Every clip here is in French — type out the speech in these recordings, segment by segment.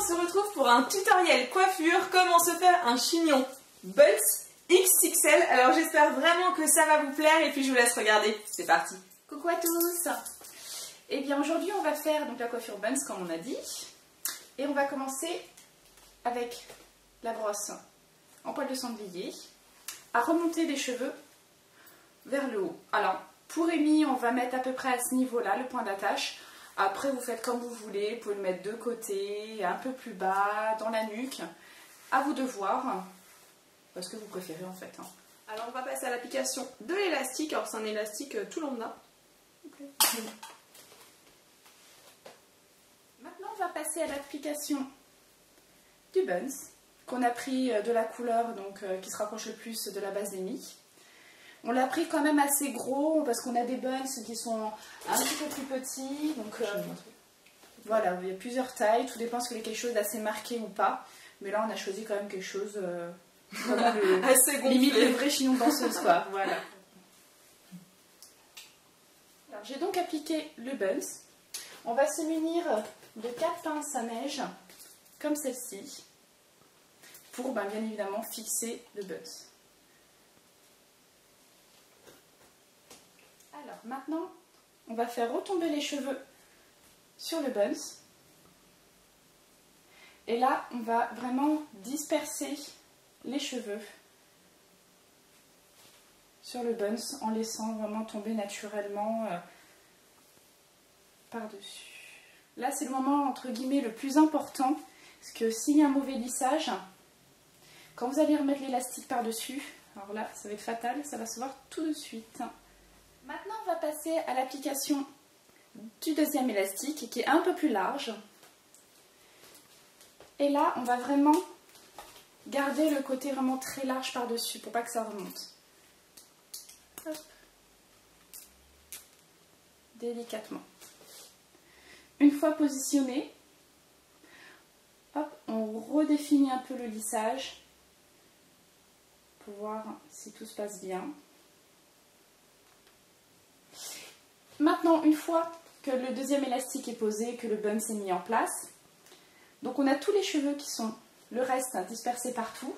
on se retrouve pour un tutoriel coiffure, comment se faire un chignon buns XXL. Alors j'espère vraiment que ça va vous plaire et puis je vous laisse regarder. C'est parti. Coucou à tous. Et bien aujourd'hui on va faire donc la coiffure buns comme on a dit. Et on va commencer avec la brosse en poil de sanglier à remonter les cheveux vers le haut. Alors pour Amy on va mettre à peu près à ce niveau là le point d'attache. Après vous faites comme vous voulez, vous pouvez le mettre de côté, un peu plus bas, dans la nuque. À vous de voir, parce que vous préférez en fait. Alors on va passer à l'application de l'élastique. Alors c'est un élastique tout lambda. Okay. Maintenant on va passer à l'application du buns, qu'on a pris de la couleur donc, qui se rapproche le plus de la base d'Amy. On l'a pris quand même assez gros parce qu'on a des buns qui sont un petit peu plus petits. Donc voilà, il y a plusieurs tailles, tout dépend si vous voulez quelque chose d'assez marqué ou pas. Mais là on a choisi quand même quelque chose assez limite le vrai chignon danseuse quoi. Voilà. J'ai donc appliqué le buns. On va se munir de 4 pinces à neige comme celle-ci pour bien évidemment fixer le buns. Alors maintenant, on va faire retomber les cheveux sur le buns. Et là, on va vraiment disperser les cheveux sur le buns en laissant vraiment tomber naturellement par-dessus. Là, c'est le moment entre guillemets le plus important, parce que s'il y a un mauvais lissage, quand vous allez remettre l'élastique par-dessus, alors là, ça va être fatal, ça va se voir tout de suite. Maintenant, on va passer à l'application du deuxième élastique qui est un peu plus large. Et là, on va vraiment garder le côté vraiment très large par-dessus pour pas que ça remonte. Hop. Délicatement. Une fois positionné, hop, on redéfinit un peu le lissage pour voir si tout se passe bien. Maintenant, une fois que le deuxième élastique est posé, que le bun s'est mis en place, donc on a tous les cheveux qui sont le reste dispersés partout,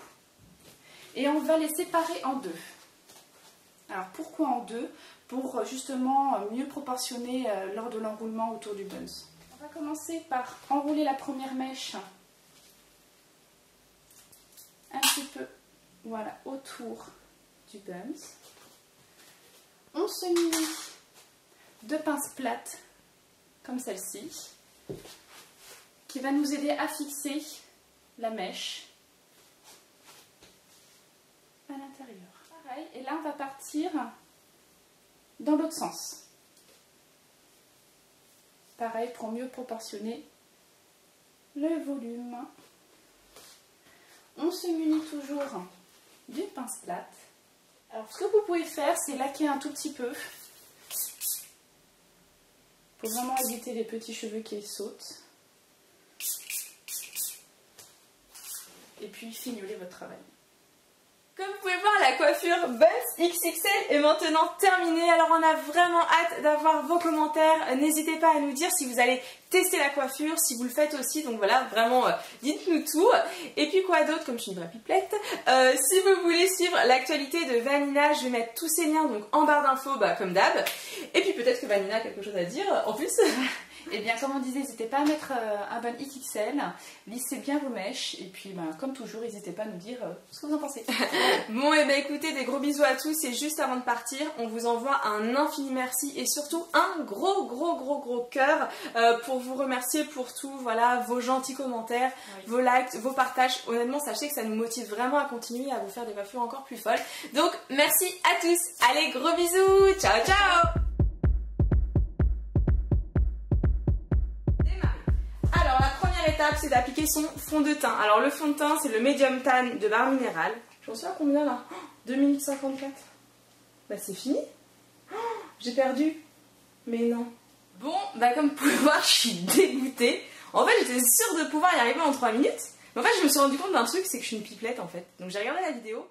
et on va les séparer en deux. Alors pourquoi en deux? Pour justement mieux proportionner lors de l'enroulement autour du buns. On va commencer par enrouler la première mèche un petit peu, voilà, autour du buns. On se munit de pinces plates comme celle-ci qui va nous aider à fixer la mèche à l'intérieur. Pareil, et là on va partir dans l'autre sens. Pareil pour mieux proportionner le volume. On se munit toujours d'une pince plate. Alors ce que vous pouvez faire, c'est laquer un tout petit peu pour vraiment éviter les petits cheveux qui sautent. Et puis fignoler votre travail. Comme vous pouvez voir, la coiffure buns XXL est maintenant terminée. Alors on a vraiment hâte d'avoir vos commentaires. N'hésitez pas à nous dire si vous allez tester la coiffure, si vous le faites aussi. Donc voilà, vraiment, dites-nous tout. Et puis quoi d'autre, comme je suis une vraie pipelette, si vous voulez suivre l'actualité de Vanina, je vais mettre tous ces liens donc en barre d'infos, comme d'hab. Et puis peut-être que Vanina a quelque chose à dire en plus. Et bien comme on disait, n'hésitez pas à mettre un bun XXL, lissez bien vos mèches, et puis comme toujours, n'hésitez pas à nous dire ce que vous en pensez. Bon et écoutez, des gros bisous à tous, et juste avant de partir, on vous envoie un infini merci et surtout un gros cœur pour vous remercier pour tout, voilà, vos gentils commentaires, oui, vos likes, vos partages. Honnêtement, sachez que ça nous motive vraiment à continuer à vous faire des coiffures encore plus folles. Donc merci à tous, allez gros bisous, ciao ciao. L'étape, c'est d'appliquer son fond de teint. Alors le fond de teint, c'est le Medium Tan de Barre Minéral. J'en suis à combien là? 2 minutes 54. Bah c'est fini. J'ai perdu. Mais non. Bon, comme vous pouvez voir, je suis dégoûtée. En fait, j'étais sûre de pouvoir y arriver en 3 minutes. Mais en fait, je me suis rendu compte d'un truc, c'est que je suis une pipelette en fait. Donc j'ai regardé la vidéo.